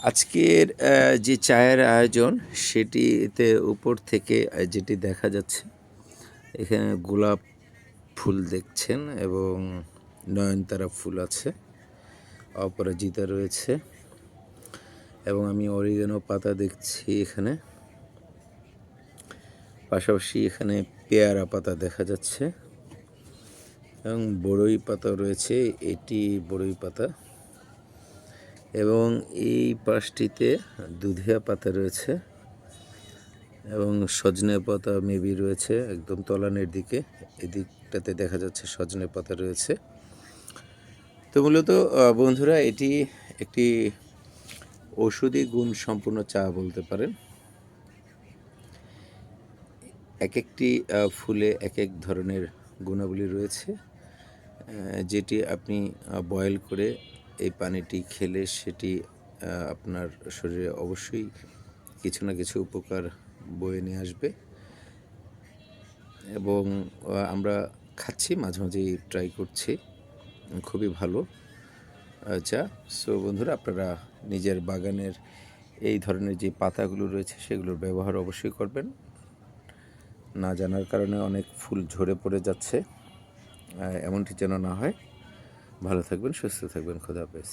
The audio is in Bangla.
আজকের যে চায়ের আয়োজন সেটিতে উপর থেকে যেটি দেখা যাচ্ছে, এখানে গোলাপ ফুল দেখছেন এবং নয়নতারা ফুল আছে, অপরাজিতা রয়েছে এবং আমি অরিগানো পাতা দেখছি এখানে। পাশাপাশি এখানে পেয়ারা পাতা দেখা যাচ্ছে এবং বড়ই পাতা রয়েছে, এটি বড়ই পাতা। এবং এই পাশটিতে দুধিয়া পাতা রয়েছে এবং সজনে পাতা মেবি রয়েছে একদম তলানের দিকে, এদিকটাতে দেখা যাচ্ছে সজনে পাতা রয়েছে। তো মূলত বন্ধুরা, এটি একটি ঔষধি গুণ সম্পূর্ণ চা বলতে পারেন। এক একটি ফুলে এক এক ধরনের গুণাবলী রয়েছে, যেটি আপনি বয়েল করে এই পানিটি খেলে সেটি আপনার শরীরে অবশ্যই কিছু না কিছু উপকার বয়ে নিয়ে আসবে। এবং আমরা খাচ্ছি, মাঝে মাঝেই ট্রাই করছি, খুবই ভালো চা। সো বন্ধুরা, আপনারা নিজের বাগানের এই ধরনের যে পাতাগুলো রয়েছে সেগুলোর ব্যবহার অবশ্যই করবেন। না জানার কারণে অনেক ফুল ঝরে পড়ে যাচ্ছে, এমনটি যেন না হয়। ভালো থাকবেন, সুস্থ থাকবেন, খোদা হাফেজ।